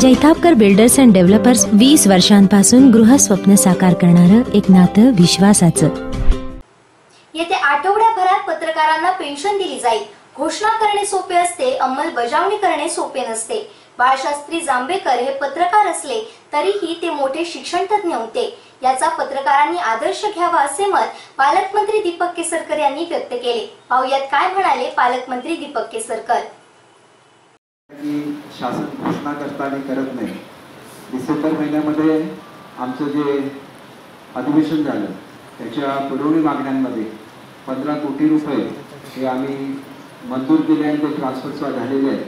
Jaitapkar builders and developers 20 वर्षांपासून गृहस्वप्न साकार करणारं एक नातं विश्वासाचं। येत्या आठवड्याभरात पत्रकारांना पेन्शन दिली जाईल। घोषणा करणे सोपे असते, अंमलबजावणी करणे सोपे नसते। बाळशास्त्री जांभेकर हे पत्रकार असले तरीही ते मोठे शिक्षण तज्ञ होते। याचा पत्रकारांनी आदर्श घ्यावा असे मत पालकमंत्री दीपक केसरकर यांनी व्यक्त केले। पाहुयात काय म्हणाले पालकमंत्री दीपक केसरकर। शासन घोषणा करताना करत नाही। डिसेंबर महिन्यामध्ये आमचं जे अधिवेशन झालं त्याच्या पुरवणी मागण्यांमध्ये 15 कोटी रुपये हे आम्ही मंजूर केले आणि ते ट्रान्सफर सुद्धा झालेले आहे।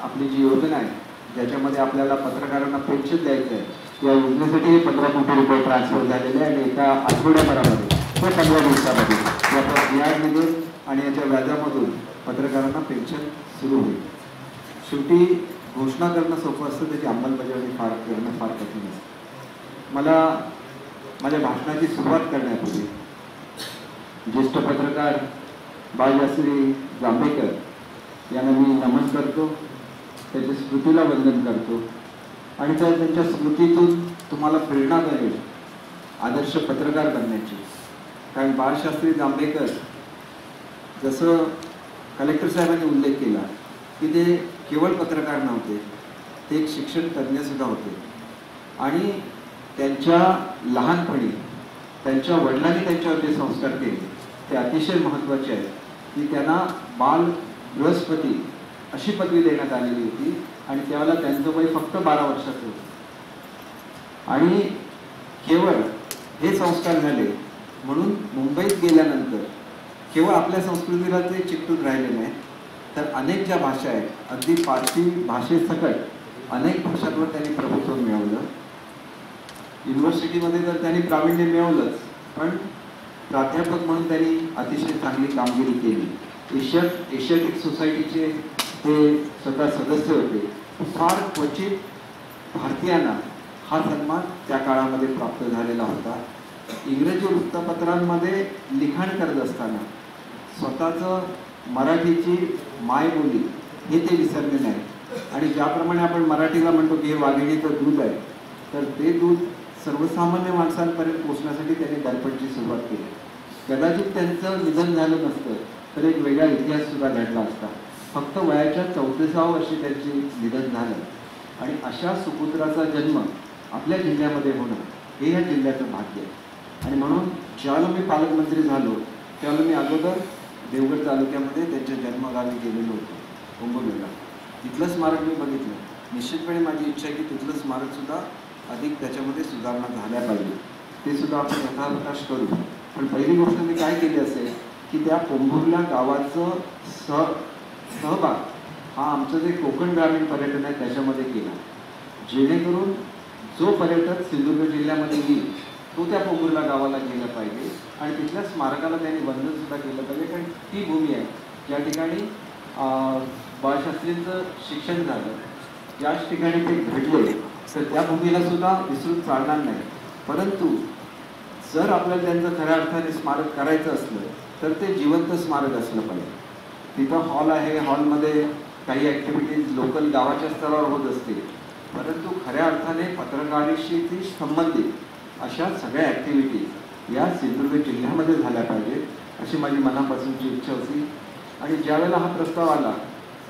आपली जी योजना आहे ज्याच्यामध्ये आपल्याला पत्रकारांना पेन्शन द्यायचं आहे त्या योजनेसाठी 15 कोटी रुपये ट्रान्सफर झालेले आहे आणि एका आठवड्याभरामध्ये ते 15 दिवसामध्ये याचा व्याज निघेल आणि याच्या व्याजामधून पत्रकारांना पेन्शन सुरू होईल। शेवटी घोषणा करणं सोपं असतं, त्याची अंमलबजावणी करणं फार कठीण असतं। मला माझ्या भाषणाची सुरुवात करण्यापूर्वी ज्येष्ठ पत्रकार बाळशास्त्री जांभेकर यांना मी नमन करतो, त्याच्या स्मृतीला वंदन करतो आणि त्यांच्या स्मृतीतून तुम्हाला प्रेरणा मिळेल आदर्श पत्रकार बनण्याची। कारण बाळशास्त्री जांभेकर जसं कलेक्टर साहेबांनी उल्लेख केला की ते केवळ पत्रकार नव्हते, ते एक शिक्षण तज्ञ सुद्धा होते आणि त्यांच्या लहानपणी त्यांच्या वडिलांनी त्यांच्यावर जे संस्कार केले ते अतिशय महत्त्वाचे आहेत की त्यांना बाल बृहस्पती अशी पदवी देण्यात आलेली होती आणि त्यावेळेला त्यांचं वय फक्त 12 वर्षाचं होतं आणि केवळ हे संस्कार झाले म्हणून मुंबईत गेल्यानंतर केवळ आपल्या संस्कृतीला ते चिकटून राहिले नाही तर अनेक ज्या भाषा आहेत अगदी फारसी भाषेसकट अनेक भाषांवर त्यांनी प्रभुत्व मिळवलं। युनिव्हर्सिटीमध्ये तर त्यांनी प्रावीण्य मिळवलंच पण प्राध्यापक म्हणून त्यांनी अतिशय चांगली कामगिरी केली। एशियाटिक सोसायटीचे ते स्वतः सदस्य होते। फार क्वचित भारतीयांना हा सन्मान त्या काळामध्ये प्राप्त झालेला होता। इंग्रजी वृत्तपत्रांमध्ये लिखाण करत असताना स्वतःचं मराठीची मायबोली हे ते विसरले नाही आणि ज्याप्रमाणे आपण मराठीला म्हणतो की हे वाघिणीचं दूध आहे तर ते दूध सर्वसामान्य माणसांपर्यंत पोहोचण्यासाठी त्यांनी दर्पणची सुरुवात केली। कदाचित त्यांचं निधन झालं नसतं तर एक वेगळा इतिहास सुद्धा घडला असता। फक्त वयाच्या 34व्या वर्षी त्यांचे निधन झालं आणि अशा सुपुत्राचा जन्म आपल्या जिल्ह्यामध्ये होणं हे या जिल्ह्याचं भाग्य आहे आणि म्हणून ज्यावेळेला मी पालकमंत्री झालो त्यावेळेला मी अगोदर देवगड तालुक्यामध्ये त्यांच्या जन्मगावी गेलेलो होतो कुंभमेळा। तिथलं स्मारक मी बघितलं। निश्चितपणे माझी इच्छा आहे की तिथलं स्मारकसुद्धा अधिक त्याच्यामध्ये सुधारणा झाल्या पाहिजे, ते सुद्धा आपण यथावकाश करू। पण पहिली गोष्ट मी काय केली असेल की त्या पोंभुर्ला गावाचं सहभाग हा आमचं जे कोकण ग्रामीण पर्यटन आहे त्याच्यामध्ये केला जेणेकरून जो पर्यटक सिंधुदुर्ग जिल्ह्यामध्ये येईल तो त्या पोंभुर्ला गावाला गेला पाहिजे आणि तिथल्या स्मारकाला त्यांनी वंदन सुद्धा केलं पाहिजे। कारण ती भूमी आहे ज्या ठिकाणी बाळशास्त्रींचं शिक्षण झालं, ज्याच ठिकाणी ते घडले तर त्या भूमीला सुद्धा विसरून चालणार नाही। परंतु जर आपल्याला त्यांचं खऱ्या अर्थाने स्मारक करायचं असलं तर ते जिवंत स्मारक असलं पाहिजे। तिथं हॉल आहे, हॉलमध्ये काही ॲक्टिव्हिटीज लोकल गावाच्या स्तरावर होत असतील परंतु खऱ्या अर्थाने पत्रकारितेशी संबंधित अशा सगळ्या ॲक्टिव्हिटीज या सिंधुदुर्ग जिल्ह्यामध्ये झाल्या पाहिजेत अशी माझी मनापासूनची इच्छा होती। आणि ज्यावेळेला हा प्रस्ताव आला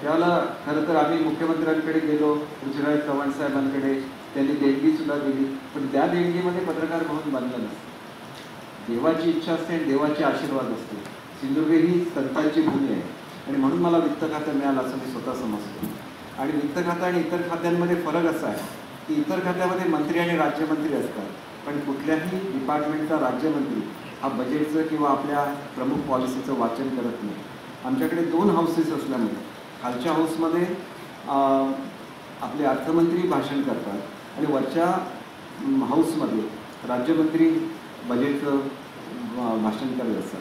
त्यावेळेला खरं तर आम्ही मुख्यमंत्र्यांकडे गेलो, पृथ्वीराज चव्हाण साहेबांकडे, त्यांनी देणगीसुद्धा दिली पण त्या देणगीमध्ये पत्रकार भवन बनलं नसतं। देवाची इच्छा असते आणि देवाचे आशीर्वाद असते। सिंधुदुर्ग ही संतांची भूमी आहे आणि म्हणून मला वित्त खातं मिळालं असं मी स्वतः समजतो। आणि वित्त खातं आणि इतर खात्यांमध्ये फरक असा आहे की इतर खात्यामध्ये मंत्री आणि राज्यमंत्री असतात पण कुठल्याही डिपार्टमेंटचा राज्यमंत्री हा बजेटचं किंवा आपल्या प्रमुख पॉलिसीचं वाचन करत नाही। आमच्याकडे 2 हाऊसेस असल्यामुळे खालच्या हाऊसमध्ये आपले अर्थमंत्री भाषण करतात आणि वरच्या हाऊसमध्ये राज्यमंत्री बजेटचं भाषण करत असतात।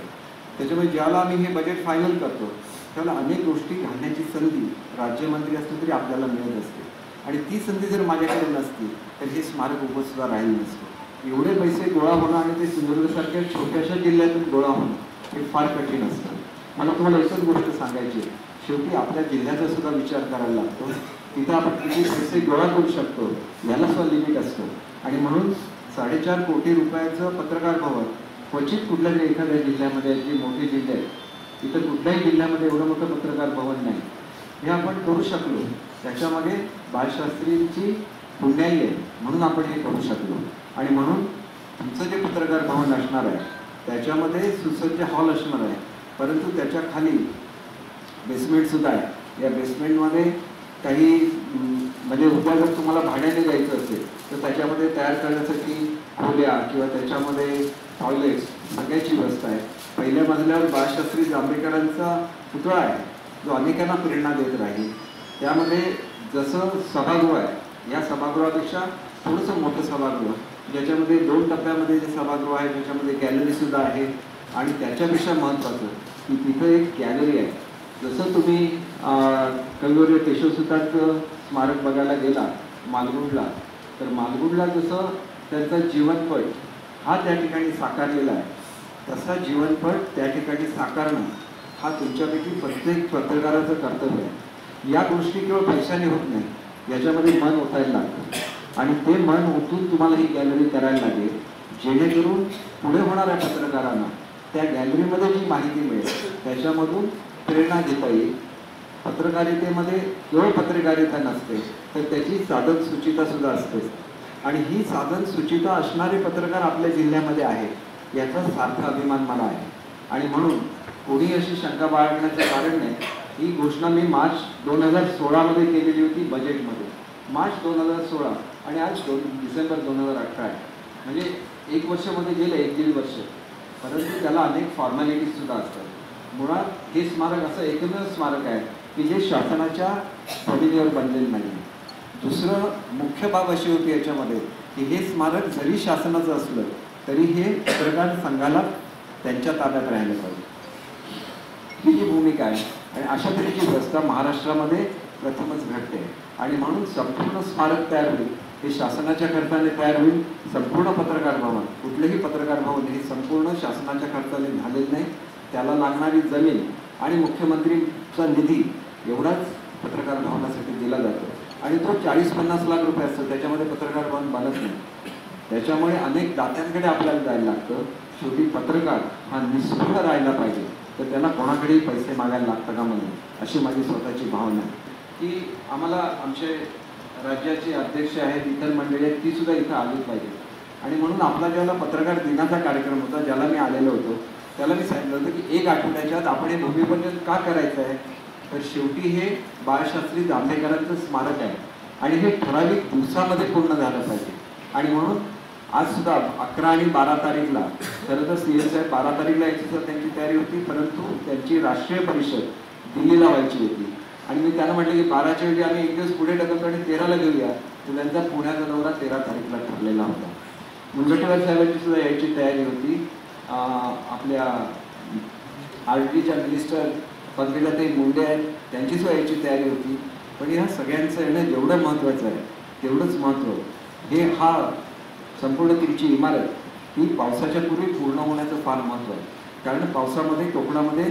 त्याच्यामुळे ज्याला आम्ही हे बजेट फायनल करतो त्याला अनेक गोष्टी घालण्याची संधी राज्यमंत्री असली तरी आपल्याला मिळत असते आणि ती संधी जर माझ्याकडे नसती तर हे स्मारक उभं सुद्धा राहिलं नसतं। एवढे पैसे गोळा होणं आणि ते सिंधुदुर्गसारख्या छोट्याशा जिल्ह्यातून गोळा होणं हे फार कठीण असतं। मला तुम्हाला एकच गोष्ट सांगायची आहे, शेवटी आपल्या जिल्ह्याचा सुद्धा विचार करायला लागतो तिथं आपण किती पैसे गोळा करू शकतो याला सुद्धा लिमिट असतं. आणि म्हणून 4.5 कोटी रुपयाचं पत्रकार भवन क्वचित कुठल्याही एखाद्या जिल्ह्यामध्ये, जे मोठे जिल्हे आहेत तिथं कुठल्याही जिल्ह्यामध्ये एवढं मोठं पत्रकार भवन नाही. हे आपण करू शकलो, त्याच्यामध्ये बाळशास्त्रींची पुण्याई आहे म्हणून आपण हे करू शकलो. आणि म्हणून तुमचं जे पत्रकार भवन असणार आहे त्याच्यामध्ये सुसज्ज हॉल असणार आहे, परंतु त्याच्या खाली बेसमेंटसुद्धा आहे. या बेसमेंटमध्ये काही म्हणजे उद्या जर तुम्हाला भाड्याने द्यायचं असेल तर त्याच्यामध्ये तयार करण्यासाठी खोल्या किंवा त्याच्यामध्ये टॉयलेट्स सगळ्याची व्यवस्था आहे. पहिल्या मजल्यावर बाळशास्त्री जांभेकरांचा पुतळा आहे जो अनेकांना प्रेरणा देत राहील. त्यामध्ये जसं सभागृह आहे, या सभागृहापेक्षा थोडंसं मोठं सभागृह, ज्याच्यामध्ये 2 टप्प्यामध्ये जे सभागृह आहे त्याच्यामध्ये गॅलरीसुद्धा आहे. आणि त्याच्यापेक्षा महत्त्वाचं की तिथं एक गॅलरी आहे. जसं तुम्ही कविवर्य केशवसुतांचं स्मारक बघायला गेला मालगुंडला, तर मालगुंडला जसं त्यांचा जीवनपट हा त्या ठिकाणी साकारलेला आहे, तसा जीवनपट त्या ठिकाणी साकारणं हा तुमच्यापैकी प्रत्येक पत्रकाराचं कर्तव्य आहे. या गोष्टी केवळ पैशाने होत नाही, याच्यामध्ये मन ओतायला लागतं आणि ते मन ओतून तुम्हाला ही गॅलरी करायला लागेल, जेणेकरून पुढे होणाऱ्या पत्रकारांना त्या गॅलरीमध्ये जी माहिती मिळेल त्याच्यामधून प्रेरणा घेता येईल. पत्रकारितेमध्ये केवळ पत्रकारिता नसते तर त्याची साधन सूचिता सुद्धा असते. आणि ही साधन सूचिता असणारे पत्रकार आपल्या जिल्ह्यामध्ये आहेत याचा सार्थ अभिमान मला आहे. आणि म्हणून कोणी अशी शंका बाळगण्याचं कारण नाही. ही घोषणा मी मार्च 2016 केलेली होती बजेटमध्ये, मार्च 2016, आणि आज डिसेंबर 2018 आहे. म्हणजे 1 वर्षामध्ये गेलं, 1-1.5 वर्ष, परंतु त्याला अनेक फॉर्मॅलिटीज सुद्धा असतात. मुळात हे स्मारक असं एकमेव स्मारक आहे की जे शासनाच्या जमिनीवर बनलेलं नाही. दुसरं मुख्य बाब अशी होती याच्यामध्ये की हे स्मारक जरी शासनाचं असलं तरी हे पत्रकार संघाला त्यांच्या ताब्यात राहायला पाहिजे, ही जी भूमिका आहे. आणि अशा तऱ्हेची व्यवस्था महाराष्ट्रामध्ये प्रथमच घडते. आणि म्हणून संपूर्ण स्मारक तयार होईल, हे शासनाच्या खर्चाने तयार होईल. संपूर्ण पत्रकार भवन, कुठलेही पत्रकार भवन हे संपूर्ण शासनाच्या खर्चाने झालेलं नाही. त्याला लागणारी जमीन आणि मुख्यमंत्रीचा निधी एवढाच पत्रकार भवनासाठी दिला जातो आणि तो 40-50 लाख रुपये असतो, त्याच्यामध्ये पत्रकार भवन बनत नाही. त्याच्यामुळे अनेक दात्यांकडे आपल्याला जायला लागतं. शेवटी पत्रकार हा निस्पृह राहायला पाहिजे, तर त्याला कोणाकडेही पैसे मागायला लागतं का म्हणून, अशी माझी स्वतःची भावना आहे. की आम्हाला आमचे राज्याचे अध्यक्ष आहेत, इतर मंडळी आहेत, ती सुद्धा इथं आली पाहिजे. आणि म्हणून आपला ज्याला पत्रकार दिनाचा कार्यक्रम होता ज्याला मी आलेलो होतो त्याला मी सांगितलं होतं की 1 आठवड्याच्या आत आपण हे भूमिपूजन का करायचं आहे, तर शेवटी हे बाळशास्त्री जांभेकरांचं स्मारक आहे आणि हे ठराविक दिवसामध्ये पूर्ण झालं पाहिजे. आणि म्हणून आज सुद्धा 11 आणि 12 तारीखला, खरं तर CM साहेब 12 तारीखला याची सुद्धा त्यांची तयारी होती, परंतु त्यांची राष्ट्रीय परिषद दिल्लीला व्हायची होती. आणि मी त्यांना म्हटलं की 12च्या वेळी आम्ही 1 दिवस पुढे ढकलतो आणि 13ला घेऊया, तर त्यांचा पुण्याचा दौरा 13 तारीखला ठरलेला होता. मुनगंटीवार साहेबांची सुद्धा यायची तयारी होती. आपल्या RDच्या मिनिस्टर पंकजाताई मुंडे आहेत, त्यांची सुद्धा यायची तयारी होती. पण ह्या सगळ्यांचं येणं जेवढं महत्त्वाचं आहे तेवढंच महत्त्व हे हा संपूर्ण तिची इमारत ही पावसाच्या पूर्वी पूर्ण होण्याचं फार महत्त्व आहे. कारण पावसामध्ये कोकणामध्ये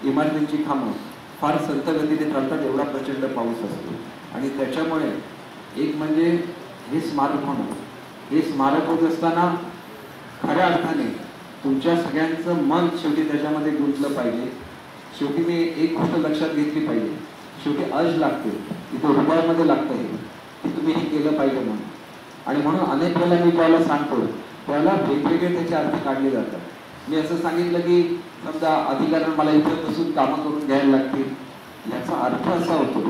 इमारतींची कामं फार संत गतीने चालतात, एवढा प्रचंड पाऊस असतो. आणि त्याच्यामुळे एक म्हणजे हे स्मारक होणं, हे स्मारक होत असताना खऱ्या अर्थाने तुमच्या सगळ्यांचं मन शेवटी त्याच्यामध्ये गुंतलं पाहिजे. शेवटी मी एक गोष्ट लक्षात घेतली पाहिजे, शेवटी अर्ज लागते, इथं रुपयामध्ये लागतं हे की तुम्ही हे केलं पाहिजे म्हणून. आणि म्हणून अनेक वेळेला मी त्याला सांगतो त्याला वेगवेगळे त्याचे अर्थ काढले जातात. मी असं सांगितलं की समजा अधिकाऱ्यांना मला इथं बसून कामं करून घ्यायला लागतील, याचा अर्थ असा होतो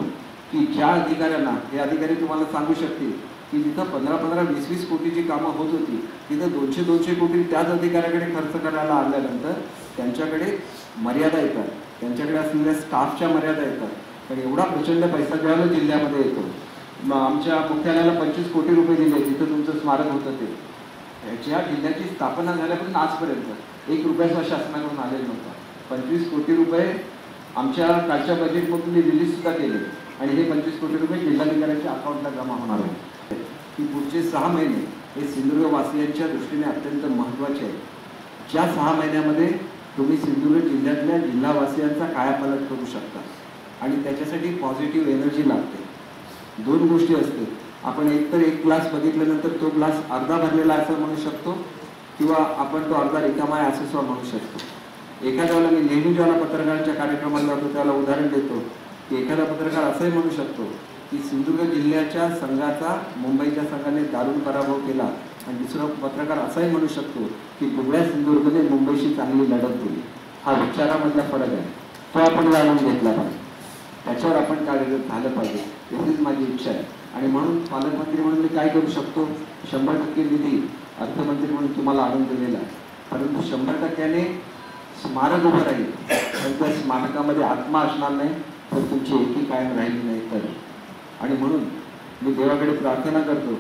की ज्या अधिकाऱ्यांना, हे अधिकारी तुम्हाला सांगू शकतील की जिथं 15-20 कोटीची कामं होत होती तिथं 200 कोटी त्याच अधिकाऱ्याकडे खर्च करायला आल्यानंतर त्यांच्याकडे मर्यादा येतात, त्यांच्याकडे असलेल्या स्टाफच्या मर्यादा येतात. पण एवढा प्रचंड पैसा ज्यावेळेला जिल्ह्यामध्ये येतो, आमच्या मुख्यालयाला 25 कोटी रुपये दिले जिथं तुमचं स्मारक होतं ते, ज्या जिल्ह्याची स्थापना झाल्यापासून आजपर्यंत 1 रुपयाचा शासनाकडून आलेला नव्हता. 25 कोटी रुपये आमच्या कालच्या बजेटमधून रिलीज सुद्धा केले आणि हे 25 कोटी रुपये जिल्हाधिकाऱ्यांच्या अकाउंटला जमा होणार आहे. की पुढचे 6 महिने हे सिंधुदुर्गवासियांच्या दृष्टीने अत्यंत महत्त्वाचे आहे. ज्या 6 महिन्यामध्ये तुम्ही सिंधुदुर्ग जिल्ह्यातल्या जिल्हावासियांचा कायापालट करू शकता आणि त्याच्यासाठी पॉझिटिव्ह एनर्जी लागते. दोन गोष्टी असते. आपण एकतर एक ग्लास बघितल्यानंतर तो ग्लास अर्धा भरलेला असं म्हणू शकतो, किंवा आपण तो अर्धा रिकामा आहे असं सुद्धा म्हणू शकतो. एखाद्याला मी नेहमी जेव्हा पत्रकारांच्या कार्यक्रमाला जातो त्याला उदाहरण देतो की एखादा पत्रकार असंही म्हणू शकतो की सिंधुदुर्ग जिल्ह्याच्या संघाचा मुंबईच्या संघाने दारुण पराभव केला, आणि दुसरा पत्रकार असाही म्हणू शकतो की दुबळ्या सिंधुदुर्गने मुंबईशी चांगली लढत दिली. हा विचारामधला फरक आहे, तो आपण जाणून घेतला पाहिजे, त्याच्यावर आपण कार्यरत झालं पाहिजे, याचीच माझी इच्छा आहे. आणि म्हणून पालकमंत्री म्हणून मी काय करू शकतो, 100% निधी अर्थमंत्री म्हणून तुम्हाला आणून दिलेला आहे, परंतु 100%ने स्मारक उभं राहील, पण त्या स्मारकामध्ये आत्मा असणार नाही तर तुमची एकी कायम राहिली नाही तर. आणि म्हणून मी देवाकडे प्रार्थना करतो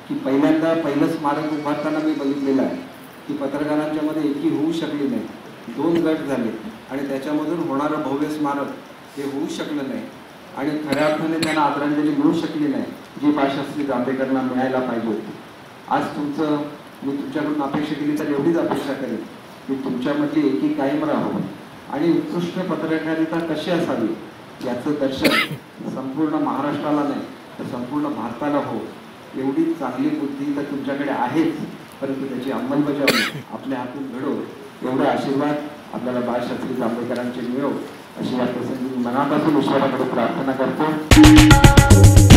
की पहिलं स्मारक उभारताना मी बघितलेलं आहे की पत्रकारांच्या मध्ये एकी होऊ शकली नाही, 2 गट झाले आणि त्याच्यामधून होणारं भव्य स्मारक हे होऊ शकलं नाही, आणि खऱ्या अर्थाने त्यांना आदरांजली मिळू शकली नाही जी बाळशास्त्री जांभेकरांना मिळायला पाहिजे होती. आज मी तुमच्याकडून अपेक्षा केली तर एवढीच अपेक्षा करेन की तुमच्यामधली एकी कायम राहो आणि उत्कृष्ट पत्रकारिता कशी असावी याचं दर्शन संपूर्ण महाराष्ट्राला नाही तर संपूर्ण भारताला हो. एवढी चांगली बुद्धी तर तुमच्याकडे आहेच, परंतु त्याची अंमलबजावणी आपल्या हातून घडो, एवढे आशीर्वाद आपल्याला बाळशास्त्री जांभेकरांचे मिळो अशी या प्रसंगी मनापासून ईश्वराकडे प्रार्थना करतो.